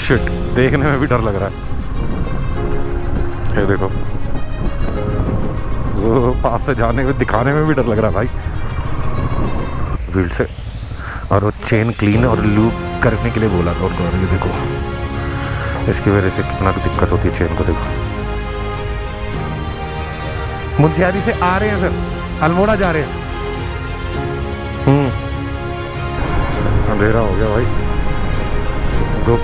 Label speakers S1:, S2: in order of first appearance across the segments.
S1: Shit, देखने में भी डर लग रहा है। ये देखो, वो पास से जाने में, दिखाने में भी डर लग रहा है भाई व्हील से। और वो चेन क्लीन और लूप करने के लिए बोला था उनको। ये देखो, इसकी वजह से कितना दिक्कत होती है चेन को। देखो, मुंशियारी से आ रहे हैं सर, अल्मोड़ा जा रहे हैं। अंधेरा हो गया भाई, दो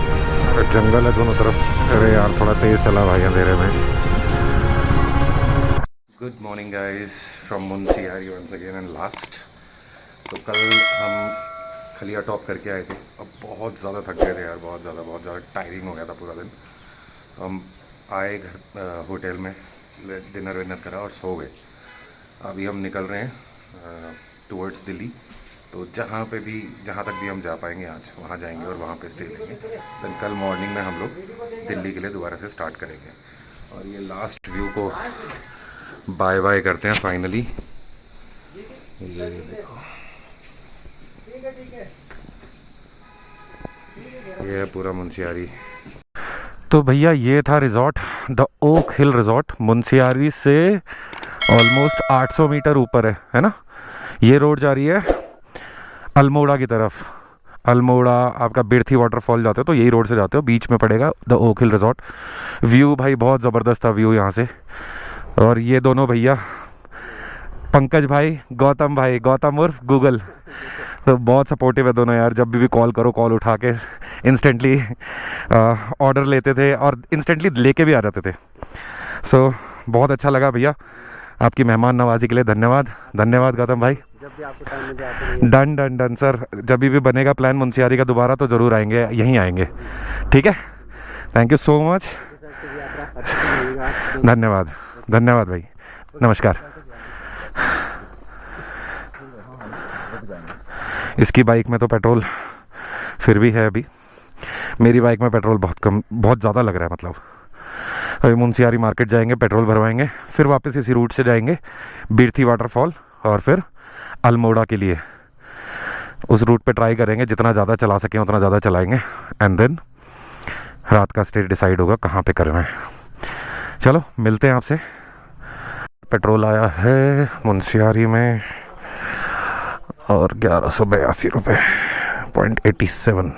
S1: जंगल है दोनों तरफ। अरे यार, थोड़ा तेज चला भाई अंधेरे में। Good morning guys from Munsiyari once again and last. तो कल हम खलिया टॉप करके आए थे। अब बहुत ज़्यादा थक गए थे यार, बहुत ज़्यादा टायरिंग हो गया था पूरा दिन। तो हम आए घर होटल में, डिनर विनर करा और सो गए। अभी हम निकल रहे हैं टुवर्ड्स दिल्ली। तो जहाँ तक भी हम जा पाएंगे आज, वहाँ जाएंगे और वहाँ पे स्टे लेंगे। देन कल मॉर्निंग में हम लोग दिल्ली के लिए दोबारा से स्टार्ट करेंगे। और ये लास्ट व्यू को बाय बाय करते हैं फाइनली। ये देखो, ये है पूरा मुंशियारी। तो भैया ये था resort, the oak hill resort. Munsiyari से ऑलमोस्ट 800 मीटर ऊपर है ना। ये रोड जा रही है अल्मोड़ा की तरफ। अल्मोड़ा आपका बिरथी वाटरफॉल जाते हो तो यही रोड से जाते हो, बीच में पड़ेगा the oak hill resort. View भाई बहुत ज़बरदस्त था व्यू यहाँ से। और ये दोनों भैया, पंकज भाई, गौतम उर्फ गूगल, तो बहुत सपोर्टिव है दोनों यार। जब भी कॉल करो, कॉल उठा के इंस्टेंटली ऑर्डर लेते थे और इंस्टेंटली लेके भी आ जाते थे। सो बहुत अच्छा लगा भैया, आपकी मेहमान नवाजी के लिए धन्यवाद गौतम भाई।
S2: जब भी आपको टाइम मिले आते रहिए।
S1: डन सर, जब भी बनेगा प्लान मुंशियारी का दोबारा तो ज़रूर आएंगे, यहीं आएंगे। ठीक है, थैंक यू सो मच। धन्यवाद भाई, नमस्कार। इसकी बाइक में तो पेट्रोल फिर भी है अभी, मेरी बाइक में पेट्रोल बहुत ज़्यादा लग रहा है। मतलब अभी मुंशियारी मार्केट जाएंगे, पेट्रोल भरवाएंगे, फिर वापस इसी रूट से जाएंगे बिरथी वाटरफॉल और फिर अल्मोड़ा के लिए। उस रूट पे ट्राई करेंगे, जितना ज़्यादा चला सकें उतना ज़्यादा चलाएंगे। एंड देन रात का स्टे डिसाइड होगा कहाँ पे करना है। चलो मिलते हैं आपसे। पेट्रोल आया है मुंशियारी में और 1182 रुपये .87।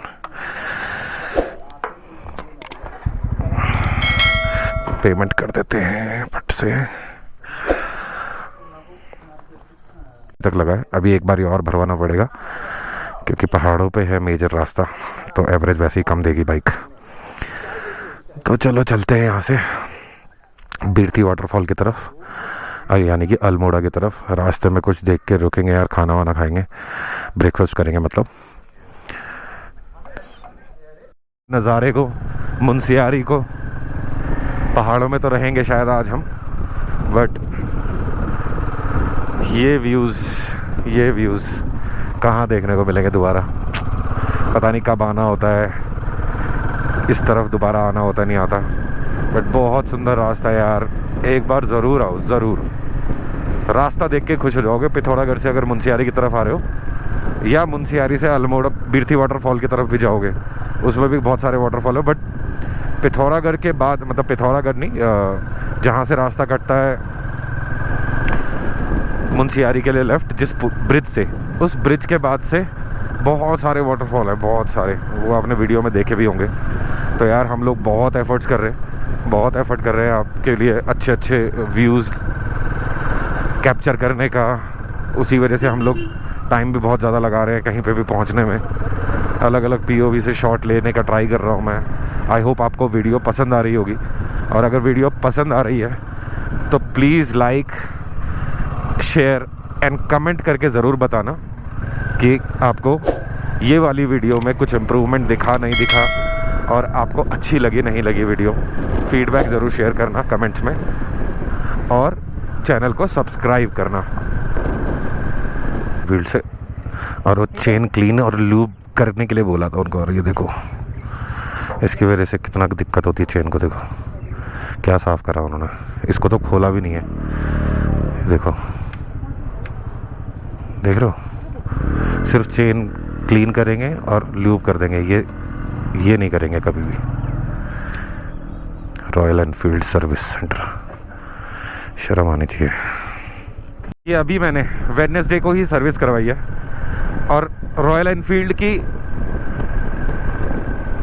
S1: पेमेंट कर देते हैं फट से। तक लगा है, अभी एक बार और भरवाना पड़ेगा क्योंकि पहाड़ों पे है मेजर रास्ता, तो एवरेज वैसे ही कम देगी बाइक। तो चलो चलते हैं यहाँ से बिरथी वाटरफॉल की तरफ, यानी कि अल्मोड़ा की तरफ। रास्ते में कुछ देख के रुकेंगे यार, खाना वाना खाएंगे, ब्रेकफास्ट करेंगे। मतलब नज़ारे को, मुंशियारी को, पहाड़ों में तो रहेंगे शायद आज हम, बट ये व्यूज़ कहाँ देखने को मिलेंगे दोबारा। पता नहीं कब आना होता है, इस तरफ दोबारा आना होता नहीं आता। बट बहुत सुंदर रास्ता है यार, एक बार ज़रूर आओ, ज़रूर। रास्ता देख के खुश हो जाओगे। पिथौरागढ़ से अगर मुंशियारी की तरफ आ रहे हो, या मुंशियारी से अल्मोड़ा बिरथी वाटरफॉल की तरफ भी जाओगे, उसमें भी बहुत सारे वाटरफॉल है। बट पिथौरागढ़ के बाद, मतलब पिथौरागढ़ नहीं, जहाँ से रास्ता कटता है मुंशियारी के लिए लेफ़्ट, जिस ब्रिज से, उस ब्रिज के बाद से बहुत सारे वाटरफॉल हैं, बहुत सारे। वो आपने वीडियो में देखे भी होंगे। तो यार हम लोग बहुत एफर्ट कर रहे हैं आपके लिए अच्छे व्यूज़ कैप्चर करने का। उसी वजह से हम लोग टाइम भी बहुत ज़्यादा लगा रहे हैं कहीं पे भी पहुंचने में। अलग POV से शॉट लेने का ट्राई कर रहा हूं मैं। आई होप आपको वीडियो पसंद आ रही होगी, और अगर वीडियो पसंद आ रही है तो please like, share and comment करके ज़रूर बताना कि आपको ये वाली वीडियो में कुछ इम्प्रूवमेंट दिखा नहीं दिखा, और आपको अच्छी लगी नहीं लगी वीडियो। फीडबैक ज़रूर शेयर करना कमेंट्स में, और चैनल को सब्सक्राइब करना व्हील से। और वो चेन क्लीन और लूब करने के लिए बोला था उनको। और ये देखो, इसकी वजह से कितना दिक्कत होती है चेन को। देखो क्या साफ़ करा उन्होंने, इसको तो खोला भी नहीं है। देखो, देख रहे हो, सिर्फ चेन क्लीन करेंगे और लूब कर देंगे। ये ये नहीं करेंगे कभी भी। रॉयल एनफील्ड सर्विस सेंटर, शर्म आनी चाहिए। ये अभी मैंने वेडनेसडे को ही सर्विस करवाई है और रॉयल एनफील्ड की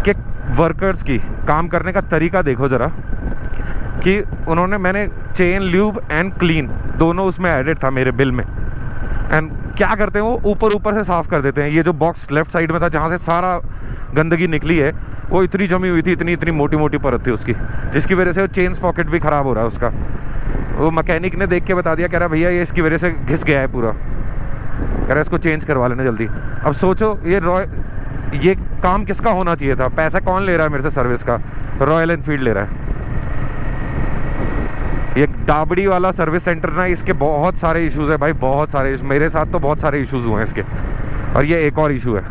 S1: के वर्कर्स की काम करने का तरीका देखो ज़रा कि उन्होंने, मैंने चेन ल्यूब एंड क्लीन दोनों उसमें एडेड था मेरे बिल में। एंड क्या करते हैं वो ऊपर से साफ़ कर देते हैं। ये जो बॉक्स लेफ्ट साइड में था जहाँ से सारा गंदगी निकली है वो इतनी जमी हुई थी, इतनी मोटी मोटी परत थी उसकी, जिसकी वजह से वो चेन पॉकेट भी ख़राब हो रहा है उसका। वो मैकेनिक ने देख के बता दिया, कह रहा भैया ये इसकी वजह से घिस गया है पूरा, कह रहा इसको चेंज करवा लेना जल्दी। अब सोचो ये काम किसका होना चाहिए था? पैसा कौन ले रहा है मेरे से सर्विस का? रॉयल एनफील्ड ले रहा है। ये डाबड़ी वाला सर्विस सेंटर ना, इसके बहुत सारे इश्यूज़ है भाई, बहुत सारे। मेरे साथ तो बहुत सारे इश्यूज़ हुए हैं इसके, और ये एक और इशू है।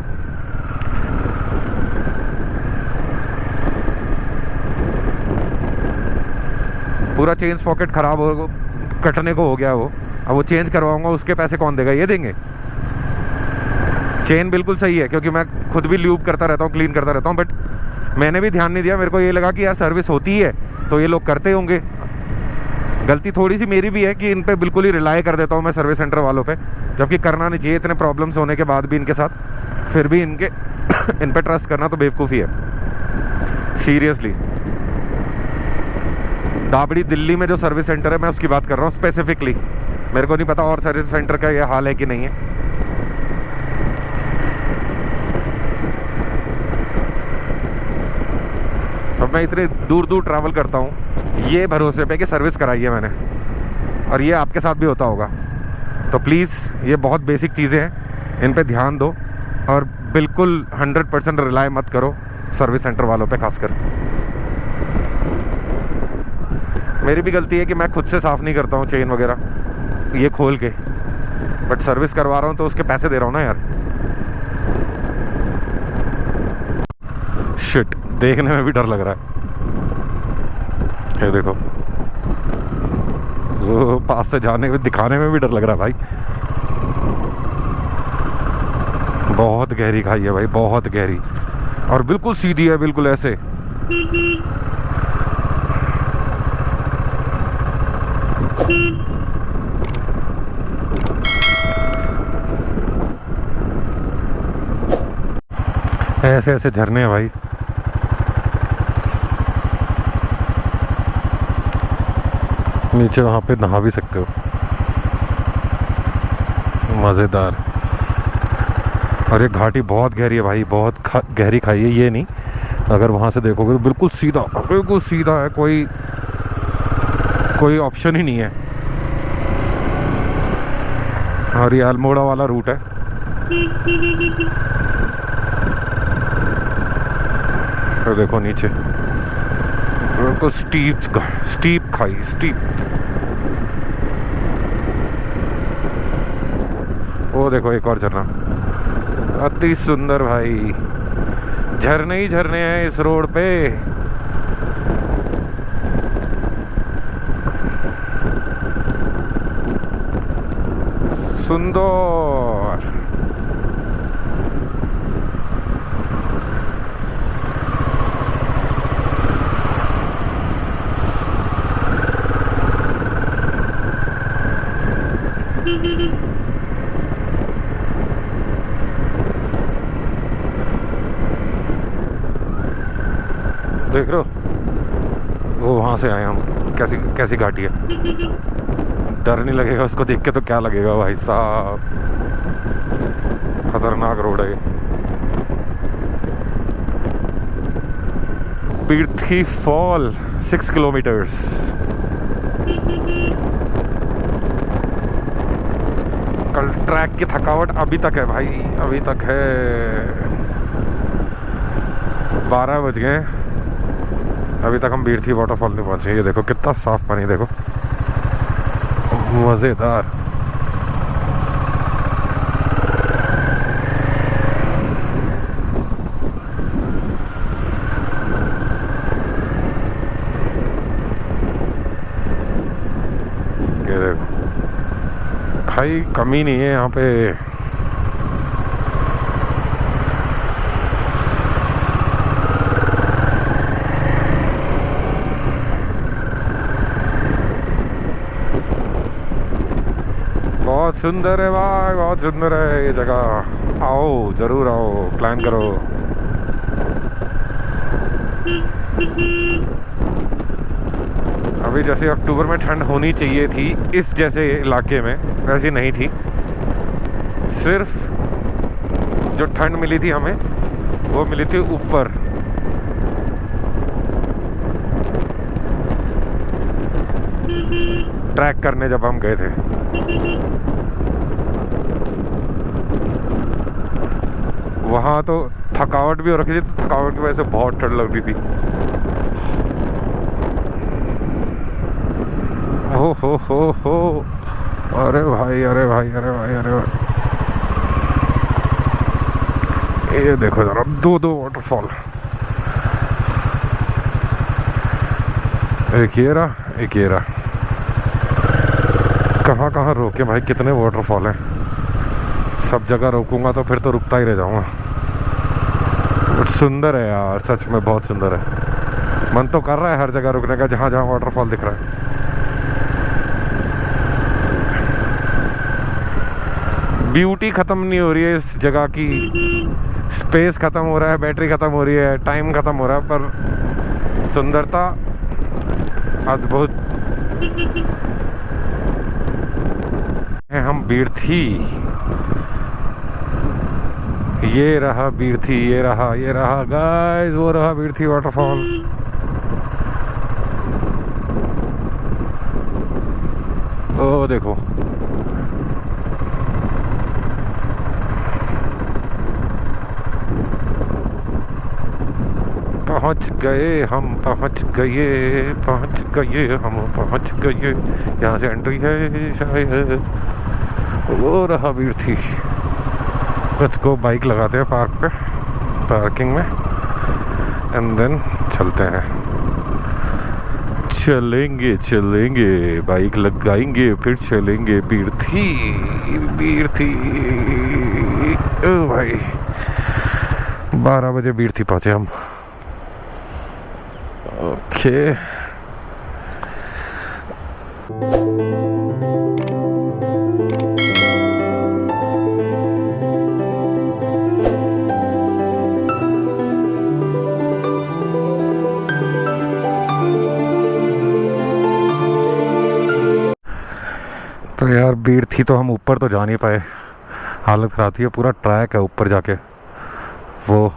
S1: पूरा चेंज पॉकेट ख़राब हो, कटने को हो गया वो। अब वो चेंज करवाऊंगा, उसके पैसे कौन देगा? ये देंगे। चेन बिल्कुल सही है क्योंकि मैं खुद भी ल्यूब करता रहता हूँ, क्लीन करता रहता हूँ, बट मैंने भी ध्यान नहीं दिया। मेरे को ये लगा कि यार सर्विस होती है तो ये लोग करते होंगे। गलती थोड़ी सी मेरी भी है कि इन पे बिल्कुल ही रिलाई कर देता हूँ मैं सर्विस सेंटर वालों पे, जबकि करना नहीं चाहिए। इतने प्रॉब्लम्स होने के बाद भी इनके साथ फिर भी इन पे ट्रस्ट करना तो बेवकूफ़ी है, सीरियसली। डाबड़ी दिल्ली में जो सर्विस सेंटर है मैं उसकी बात कर रहा हूँ स्पेसिफिकली। मेरे को नहीं पता और सर्विस सेंटर का ये हाल है कि नहीं है। अब मैं इतने दूर दूर ट्रैवल करता हूँ ये भरोसे पे कि सर्विस कराई है मैंने, और ये आपके साथ भी होता होगा। तो प्लीज़ ये बहुत बेसिक चीज़ें हैं, इन पे ध्यान दो और बिल्कुल 100% रिलाई मत करो सर्विस सेंटर वालों पे खासकर। मेरी भी गलती है कि मैं खुद से साफ़ नहीं करता हूँ चेन वगैरह ये खोल के, बट सर्विस करवा रहा हूँ तो उसके पैसे दे रहा हूँ ना यार। शिट, देखने में भी डर लग रहा है। ये देखो, वो पास से जाने में, दिखाने में भी डर लग रहा है भाई। बहुत गहरी खाई है भाई, बहुत गहरी, और बिल्कुल सीधी है, बिल्कुल ऐसे। ऐसे ऐसे झरने हैं भाई। नीचे वहाँ पे नहा भी सकते हो, मज़ेदार। और ये घाटी बहुत गहरी है भाई, बहुत गहरी खाई है। ये नहीं, अगर वहाँ से देखोगे तो बिल्कुल सीधा है, कोई ऑप्शन ही नहीं है। और ये अल्मोड़ा वाला रूट है। तो देखो नीचे बिल्कुल स्टीप खाई, स्टीप। वो देखो एक और झरना, अति सुंदर भाई। झरने ही झरने हैं इस रोड पे। सुंदर। देख रहे हो, वो वहाँ से आए हम। कैसी घाटी है। डर नहीं लगेगा उसको देख के तो क्या लगेगा भाई साहब, खतरनाक रोड है ये। पीर्थी फॉल 6 किलोमीटर्स। कल ट्रैक की थकावट अभी तक है भाई, अभी तक है। 12 बज गए, अभी तक हम बीरथी वाटरफॉल नहीं पहुंचे। ये देखो कितना साफ पानी, देखो मज़ेदार। ये देखो भाई, कमी नहीं है यहाँ पे। सुंदर है भाई, बहुत सुंदर है ये जगह। आओ ज़रूर आओ, प्लान करो। अभी जैसे अक्टूबर में ठंड होनी चाहिए थी इस जैसे इलाके में, वैसी नहीं थी। सिर्फ जो ठंड मिली थी हमें वो मिली थी ऊपर। ट्रैक करने जब हम गए थे। वहाँ तो थकावट भी हो रखी थी, तो थकावट की वजह से बहुत ठंड लग रही थी। हो अरे भाई, अरे भाई, अरे भाई, अरे भाई, ये देखो जरा, दो वाटरफॉल। एक ये रहा, एक ये रहा। कहाँ रोके भाई, कितने वाटरफॉल हैं। सब जगह रोकूंगा तो फिर तो रुकता ही रह जाऊंगा। बट सुंदर है यार, सच में बहुत सुंदर है। मन तो कर रहा है हर जगह रुकने का जहाँ जहाँ वाटरफॉल दिख रहा है। ब्यूटी ख़त्म नहीं हो रही है इस जगह की। स्पेस ख़त्म हो रहा है, बैटरी ख़त्म हो रही है, टाइम ख़त्म हो रहा है, पर सुंदरता अद्भुत है। हम बीरथी, ये रहा बीरथी, ये रहा गाइस, वो रहा बीरथी वाटरफॉल। ओ देखो, पहुंच गए हम, पहुंच गए हम, पहुंच गए। यहाँ से एंट्री है शायद। वो रहा बीरथी। लेट्स गो, बाइक लगाते हैं पार्क पे, पार्किंग में, एंड देन चलते हैं। चलेंगे, बाइक लगाएंगे, फिर चलेंगे बीरथी। ओ भाई, 12 बजे बीरथी पहुंचे हम। ओके, तो यार बीरथी तो हम ऊपर तो जा नहीं पाए, हालत ख़राब थी। पूरा ट्रैक है ऊपर जाके, वो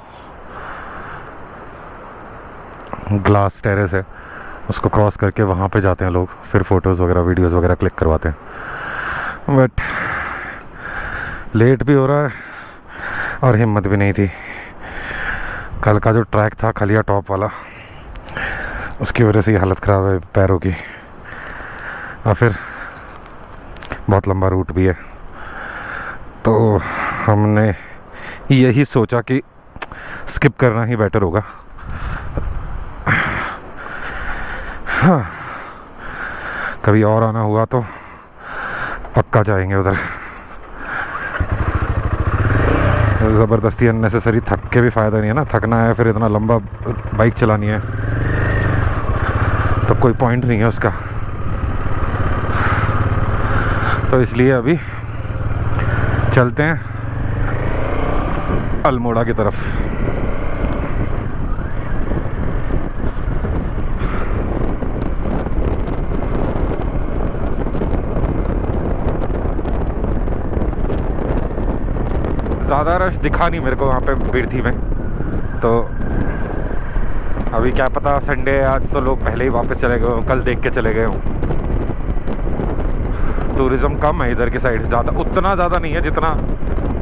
S1: ग्लास टेरेस है, उसको क्रॉस करके वहाँ पे जाते हैं लोग, फिर फ़ोटोज़ वगैरह, वीडियोज़ वगैरह क्लिक करवाते हैं। बट लेट भी हो रहा है और हिम्मत भी नहीं थी। कल का जो ट्रैक था खलिया टॉप वाला, उसकी वजह से ही हालत ख़राब है पैरों की, और फिर बहुत लंबा रूट भी है। तो हमने यही सोचा कि स्किप करना ही बेटर होगा। हाँ, कभी और आना हुआ तो पक्का जाएंगे उधर। ज़बरदस्ती अननेसेसरी थक के भी फ़ायदा नहीं है ना, थकना है फिर इतना लंबा बाइक चलानी है तो कोई पॉइंट नहीं है उसका। तो इसलिए अभी चलते हैं अल्मोड़ा की तरफ। ज़्यादा रश दिखा नहीं मेरे को वहाँ पे बीरथी में, तो अभी क्या पता संडे है आज, तो लोग पहले ही वापस चले गए हों, कल देख के चले गए हों। टूरिज़्म कम है इधर की साइड, उतना ज़्यादा नहीं है जितना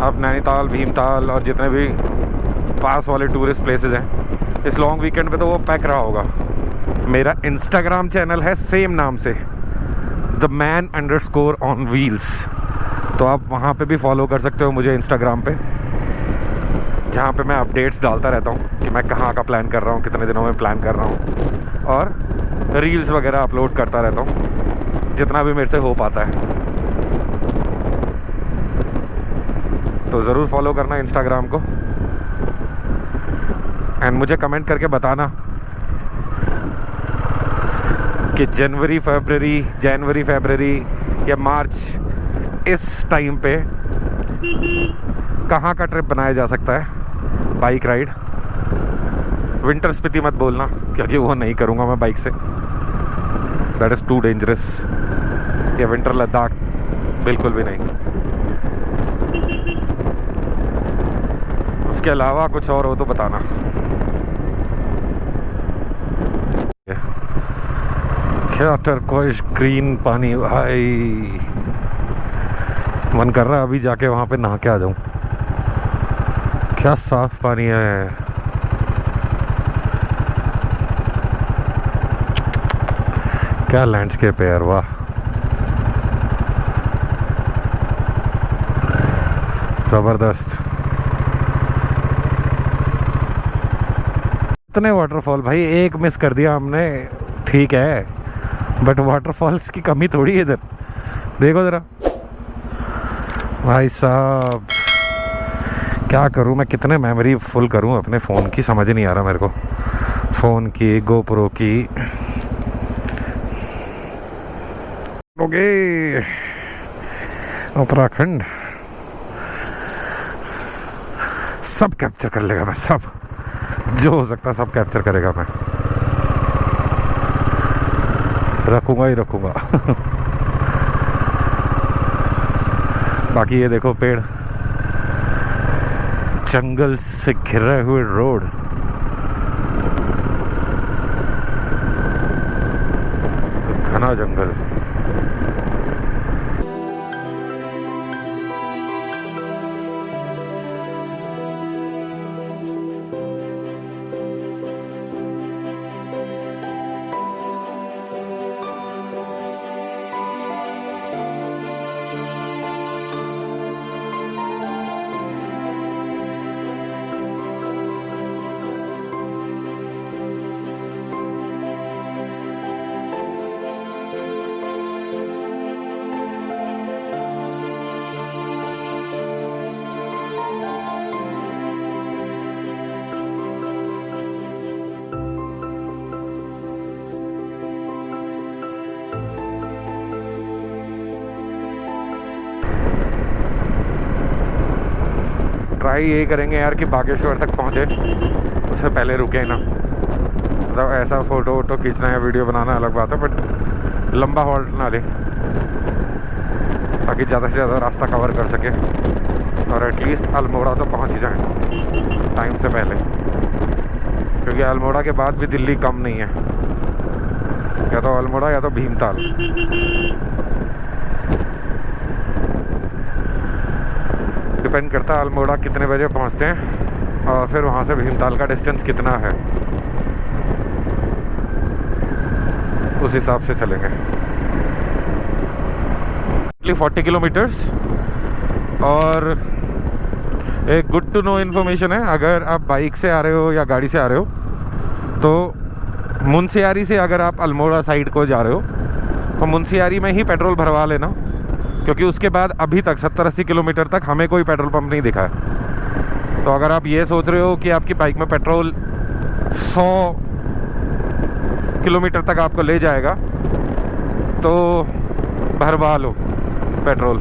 S1: आप नैनीताल, भीमताल और जितने भी पास वाले टूरिस्ट प्लेसेस हैं। इस लॉन्ग वीकेंड पे तो वो पैक रहा होगा। मेरा इंस्टाग्राम चैनल है सेम नाम से, theman_on_wheels, तो आप वहाँ पे भी फॉलो कर सकते हो मुझे इंस्टाग्राम पे, जहाँ पे मैं अपडेट्स डालता रहता हूँ कि मैं कहाँ का प्लान कर रहा हूँ, कितने दिनों में प्लान कर रहा हूँ, और रील्स वगैरह अपलोड करता रहता हूँ जितना भी मेरे से हो पाता है। तो ज़रूर फॉलो करना इंस्टाग्राम को, एंड मुझे कमेंट करके बताना कि जनवरी फरवरी या मार्च इस टाइम पे कहाँ का ट्रिप बनाया जा सकता है बाइक राइड। विंटर स्पीति मत बोलना, क्योंकि वो नहीं करूँगा मैं बाइक से, दैट इज़ टू डेंजरस। या विंटर लद्दाख बिल्कुल भी नहीं। उसके अलावा कुछ और हो तो बताना। क्या टर्कोइज ग्रीन पानी भाई, मन कर रहा है अभी जाके वहाँ पे नहा के आ जाऊँ। क्या साफ पानी है। क्या लैंडस्केप है यार, वाह जबरदस्त। इतने वाटरफॉल भाई, एक मिस कर दिया हमने, ठीक है, बट वाटरफॉल्स की कमी थोड़ी है इधर। देखो ज़रा भाई साहब, क्या करूं मैं, कितने मेमोरी फुल करूं अपने फ़ोन की, समझ नहीं आ रहा मेरे को। फ़ोन की, गोप्रो की। ओके, उत्तराखंड सब कैप्चर कर लेगा मैं, सब जो हो सकता सब कैप्चर करेगा मैं, रखूँगा ही रखूँगा। बाकी ये देखो पेड़, जंगल से घिरे हुए रोड, घना जंगल। ट्राई यही करेंगे यार कि बागेश्वर तक पहुँचे, उससे पहले रुके ना। मतलब ऐसा फ़ोटो वोटो खींचना या वीडियो बनाना अलग बात है, बट लंबा हॉल्ट ना ले, ताकि ज़्यादा से ज़्यादा रास्ता कवर कर सके और एटलीस्ट अल्मोड़ा तो पहुँच ही जाए टाइम से पहले, क्योंकि अल्मोड़ा के बाद भी दिल्ली कम नहीं है, या तो अल्मोड़ा या तो भीमताल। डिपेंड करता है अल्मोड़ा कितने बजे पहुंचते हैं और फिर वहां से भीमताल का डिस्टेंस कितना है, उस हिसाब से चलेंगे। 40 किलोमीटर्स। और एक गुड टू नो इन्फॉर्मेशन है, अगर आप बाइक से आ रहे हो या गाड़ी से आ रहे हो तो मुनस्यारी से अगर आप अल्मोड़ा साइड को जा रहे हो तो मुनस्यारी में ही पेट्रोल भरवा लेना, क्योंकि उसके बाद अभी तक 70-80 किलोमीटर तक हमें कोई पेट्रोल पंप नहीं दिखा है। तो अगर आप ये सोच रहे हो कि आपकी बाइक में पेट्रोल 100 किलोमीटर तक आपको ले जाएगा, तो भरवा लो पेट्रोल।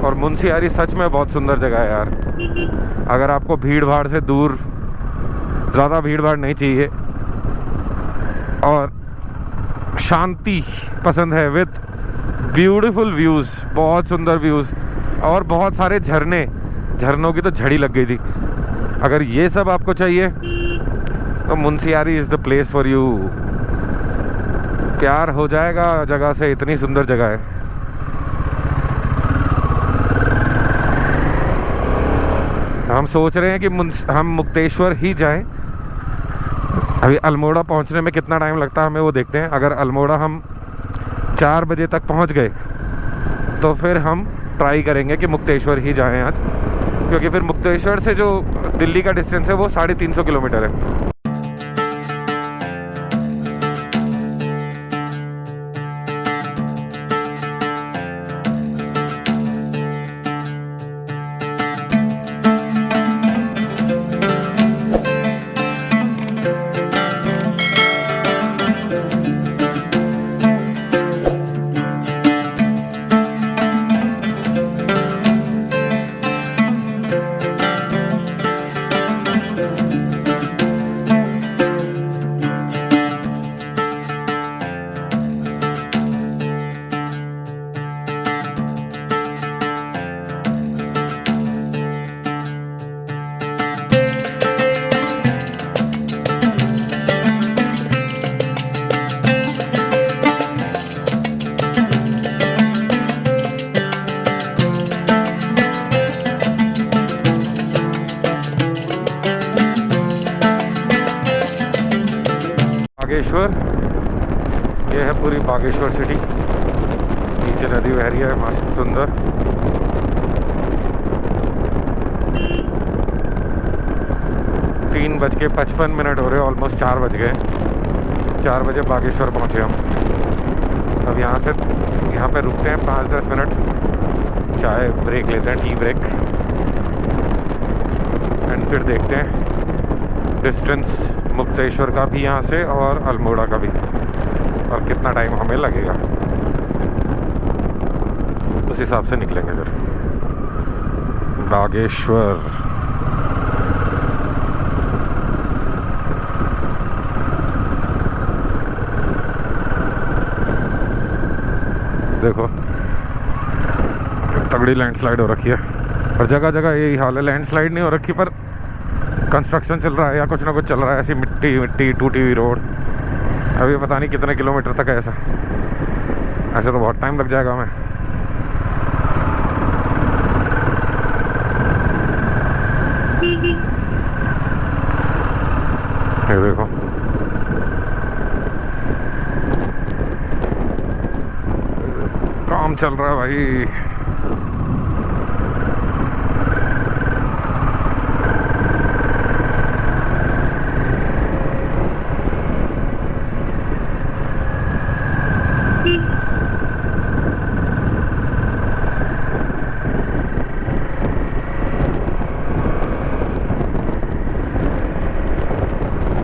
S1: और मुनस्यारी सच में बहुत सुंदर जगह है यार। अगर आपको भीड़ भाड़ से दूर, ज़्यादा भीड़ भाड़ नहीं चाहिए और शांति पसंद है, विथ ब्यूटीफुल व्यूज़, बहुत सुंदर व्यूज़ और बहुत सारे झरने, झरनों की तो झड़ी लग गई थी। अगर ये सब आपको चाहिए तो Munsiyari is the place for you. प्यार हो जाएगा जगह से, इतनी सुंदर जगह है। हम सोच रहे हैं कि हम मुक्तेश्वर ही जाएं। अभी अल्मोड़ा पहुंचने में कितना टाइम लगता है हमें वो देखते हैं। अगर अल्मोड़ा हम 4 बजे तक पहुंच गए तो फिर हम ट्राई करेंगे कि मुक्तेश्वर ही जाएं आज, क्योंकि फिर मुक्तेश्वर से जो दिल्ली का डिस्टेंस है वो 350 किलोमीटर है। बागेश्वर, ये है पूरी बागेश्वर सिटी। नीचे नदी बह रही है मस्त सुंदर। तीन बज के 55 मिनट हो रहे, ऑलमोस्ट 4 बज गए। 4 बजे बागेश्वर पहुँचे हम। अब यहाँ पे रुकते हैं 5-10 मिनट, चाय ब्रेक लेते हैं, टी ब्रेक, एंड फिर देखते हैं डिस्टेंस मुक्तेश्वर का भी यहाँ से और अल्मोड़ा का भी, और कितना टाइम हमें लगेगा, उस हिसाब से निकलेंगे फिर। बागेश्वर देखो तगड़ी लैंडस्लाइड हो रखी है, और जगह जगह यही हाल है। लैंडस्लाइड नहीं हो रखी पर कंस्ट्रक्शन चल रहा है या कुछ ना कुछ चल रहा है, ऐसी मिट्टी टूटी हुई रोड। अभी पता नहीं कितने किलोमीटर तक है ऐसा, ऐसे तो बहुत टाइम लग जाएगा हमें। ये देखो काम चल रहा है भाई।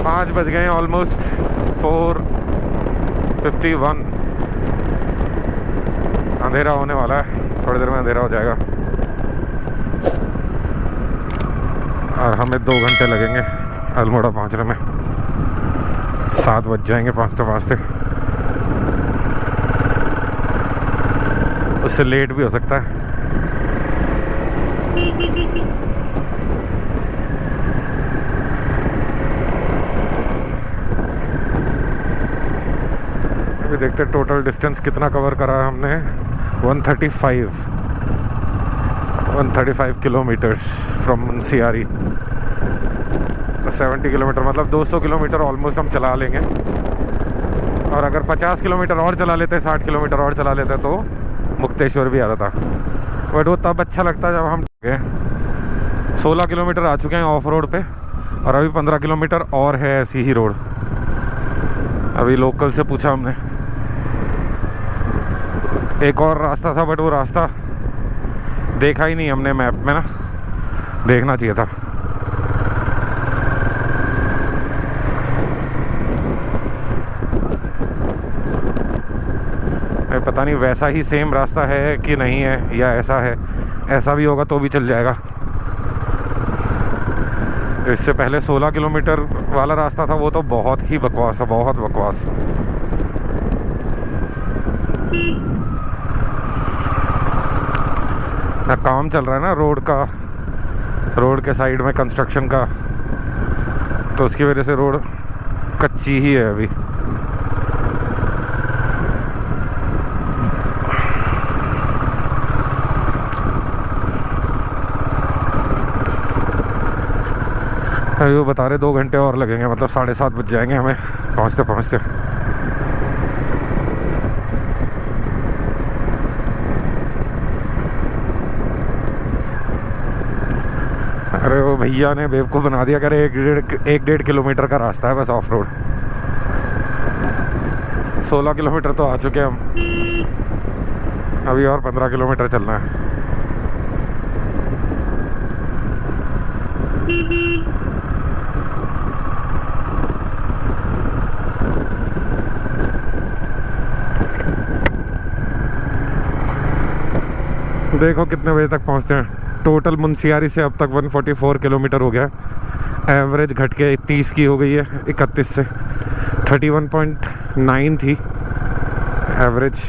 S1: पाँच बज गए, ऑलमोस्ट 4:51। अंधेरा होने वाला है, थोड़ी देर में अंधेरा हो जाएगा, और हमें 2 घंटे लगेंगे अल्मोड़ा पहुंचने में। 7 बज जाएंगे पहुंचते पहुंचते, उससे लेट भी हो सकता है। अभी देखते हैं टोटल डिस्टेंस कितना कवर करा है हमने। 135 किलोमीटर्स फ्रॉम मुंशियारी। 70 किलोमीटर मतलब 200 किलोमीटर ऑलमोस्ट हम चला लेंगे, और अगर 50 किलोमीटर और चला लेते, 60 किलोमीटर और चला लेते तो मुक्तेश्वर भी आ रहा था। बट वो तब अच्छा लगता जब हम गए। 16 किलोमीटर आ चुके हैं ऑफ रोड पे, और अभी 15 किलोमीटर और है ऐसी ही रोड। अभी लोकल से पूछा हमने, एक और रास्ता था, बट वो रास्ता देखा ही नहीं हमने मैप में ना, देखना चाहिए था। पता नहीं वैसा ही सेम रास्ता है कि नहीं है, या ऐसा है, ऐसा भी होगा तो भी चल जाएगा। इससे पहले 16 किलोमीटर वाला रास्ता था, वो तो बहुत ही बकवास है, बहुत बकवास। काम चल रहा है ना रोड का, रोड के साइड में कंस्ट्रक्शन का, तो उसकी वजह से रोड कच्ची ही है अभी। अभी वो बता रहे 2 घंटे और लगेंगे, मतलब 7:30 बज जाएंगे हमें पहुंचते पहुंचते। अरे वो भैया ने बेवकूफ़ बना दिया, करे 1-1.5 किलोमीटर का रास्ता है बस ऑफ रोड। 16 किलोमीटर तो आ चुके हैं हम, अभी और 15 किलोमीटर चलना है। देखो कितने बजे तक पहुंचते हैं। टोटल मुंशियारी से अब तक 144 किलोमीटर हो गया। एवरेज घट के 30 की हो गई है 31 से। 31.9 थी एवरेज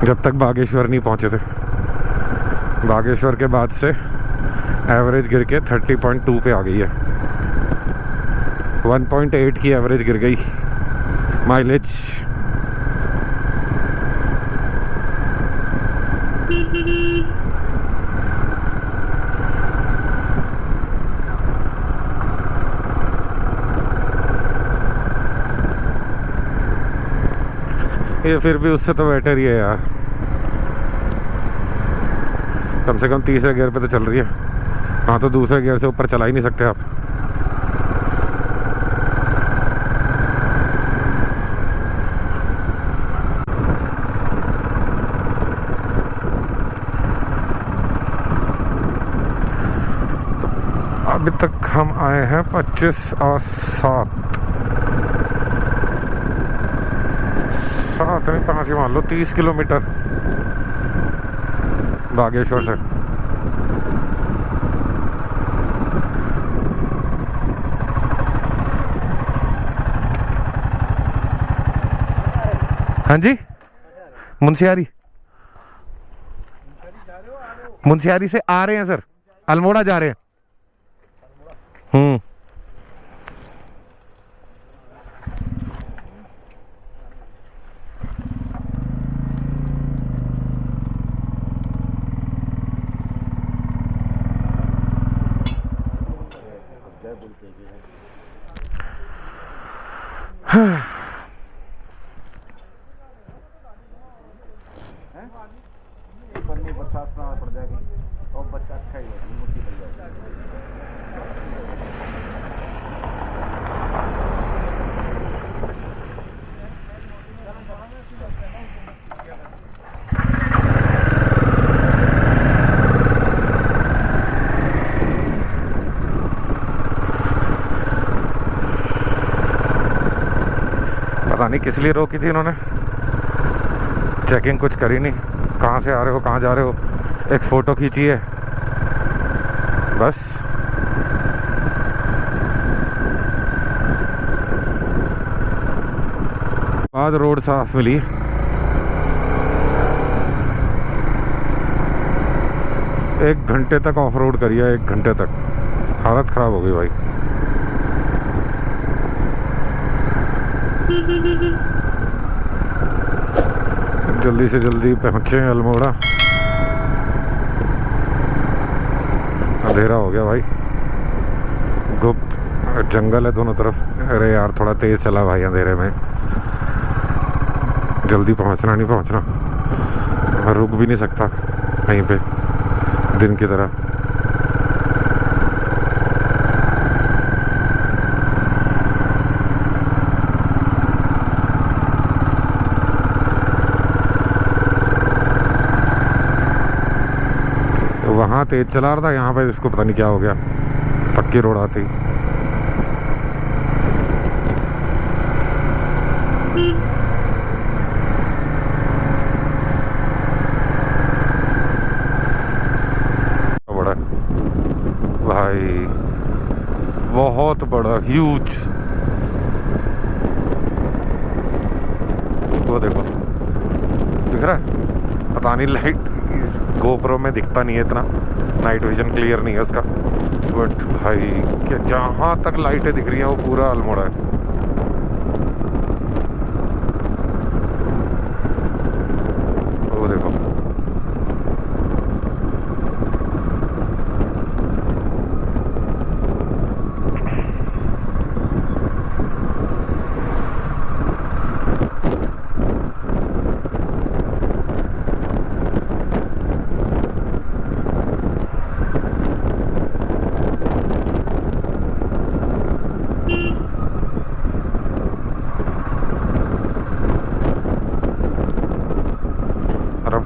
S1: जब तक बागेश्वर नहीं पहुंचे थे। बागेश्वर के बाद से एवरेज गिर के 30.2 पे आ गई है। 1.8 की एवरेज गिर गई माइलेज। ये फिर भी उससे तो बेटर ही है यार, कम से कम तीसरे गियर पे तो चल रही है। हाँ तो दूसरे गियर से ऊपर चला ही नहीं सकते आप। अभी तक हम आए हैं 25 और 7 नहीं 5 ही मान लो, 30 किलोमीटर बागेश्वर से। हाँ जी, मुंशियारी से आ रहे हैं सर, अल्मोड़ा जा रहे हैं। पता नहीं किस लिए रोकी थी इन्होंने, चेकिंग कुछ करी नहीं। कहाँ से आ रहे हो, कहाँ जा रहे हो, एक फ़ोटो खींची है बस। बाद रोड साफ मिली। एक घंटे तक ऑफ रोड करी है, 1 घंटे तक, हालत ख़राब हो गई भाई। जल्दी से जल्दी पहुँचे अल्मोड़ा, अंधेरा हो गया भाई, गुप्त जंगल है दोनों तरफ। अरे यार थोड़ा तेज़ चला भाई अंधेरे में, जल्दी पहुँचना नहीं पहुँचना, रुक भी नहीं सकता कहीं पे दिन की तरह। वहाँ तेज चला रहा था, यहाँ पे इसको पता नहीं क्या हो गया, पक्की रोड आती। बड़ा भाई, बहुत बड़ा, ह्यूज। वो देखो दिख रहा है, पता नहीं लाइट गोप्रो में दिखता नहीं है इतना, नाइट विजन क्लियर नहीं है उसका, बट भाई क्या जहाँ तक लाइटें दिख रही हैं वो पूरा अल्मोड़ा है। वो देखो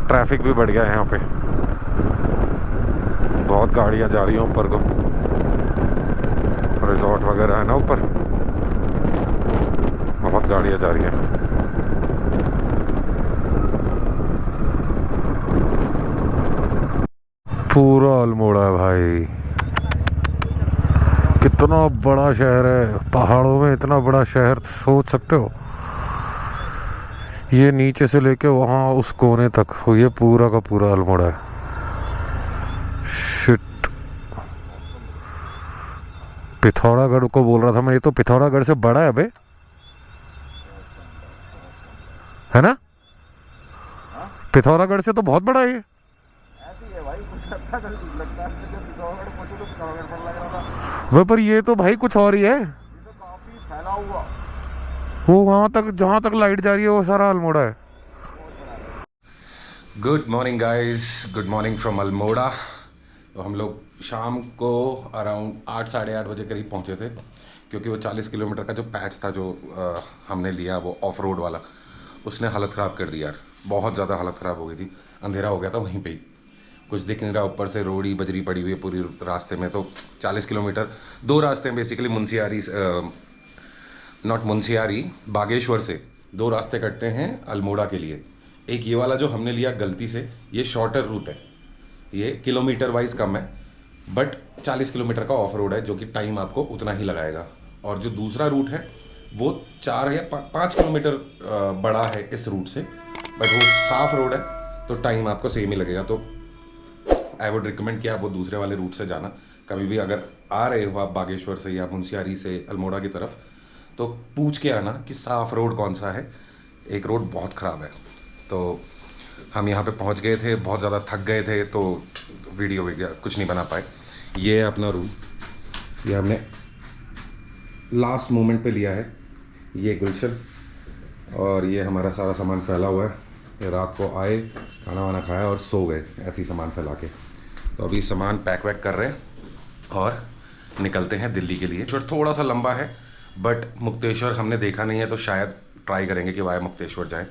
S1: ट्रैफिक भी बढ़ गया है यहाँ पे, बहुत गाड़ियाँ जा रही हैं ऊपर को, रिजॉर्ट वगैरह है ना ऊपर, बहुत गाड़ियाँ जा रही हैं। पूरा अल्मोड़ा है भाई, कितना बड़ा शहर है, पहाड़ों में इतना बड़ा शहर सोच सकते हो। ये नीचे से लेके वहाँ उस कोने तक ये पूरा का पूरा अल्मोड़ा है। शिट, पिथौरागढ़ को बोल रहा था मैं, ये तो पिथौरागढ़ से बड़ा है बे, है ना? पिथौरागढ़ से तो बहुत बड़ा है ये। वह पर ये तो भाई कुछ और ही है, वो वहां तक जहां तक लाइट जा रही है वो सारा अल्मोड़ा है। Good morning guys, good morning from Almora. तो हम लोग शाम को अराउंड 8 साढ़े 8 बजे करीब पहुंचे थे, क्योंकि वो 40 किलोमीटर का जो पैच था जो हमने लिया वो ऑफ रोड वाला, उसने हालत ख़राब कर दी यार। बहुत ज़्यादा हालत ख़राब हो गई थी, अंधेरा हो गया था वहीं पे ही, कुछ दिख नहीं रहा, ऊपर से रोड ही बजरी पड़ी हुई है पूरी रास्ते में। तो 40 किलोमीटर, दो रास्ते हैं बेसिकली, मुंशियारी नॉट मुंशियारी, बागेश्वर से दो रास्ते कटते हैं अल्मोड़ा के लिए। एक ये वाला जो हमने लिया गलती से, ये शॉर्टर रूट है, ये किलोमीटर वाइज कम है, बट 40 किलोमीटर का ऑफ रोड है, जो कि टाइम आपको उतना ही लगाएगा। और जो दूसरा रूट है वो 4 या 5 किलोमीटर बड़ा है इस रूट से, बट वो साफ रोड है, तो टाइम आपको सेम ही लगेगा। तो आई वुड रिकमेंड कि आप वो दूसरे वाले रूट से जाना। कभी भी अगर आ रहे हो आप बागेश्वर से या मुंशियारी से अल्मोड़ा की तरफ, तो पूछ के आना कि साफ रोड कौन सा है। एक रोड बहुत ख़राब है। तो हम यहाँ पे पहुँच गए थे, बहुत ज़्यादा थक गए थे, तो वीडियो कुछ नहीं बना पाए। ये है अपना रूम, ये हमने लास्ट मोमेंट पे लिया है। ये गुलशन और ये हमारा सारा सामान फैला हुआ है। ये रात को आए, खाना वाना खाया और सो गए ऐसे ही सामान फैला के। तो अभी सामान पैक वैक कर रहे हैं और निकलते हैं दिल्ली के लिए। थोड़ा सा लंबा है, बट मुक्तेश्वर हमने देखा नहीं है, तो शायद ट्राई करेंगे कि वाया मुक्तेश्वर जाएं,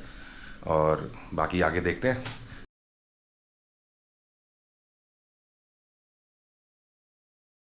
S1: और बाकी आगे देखते हैं।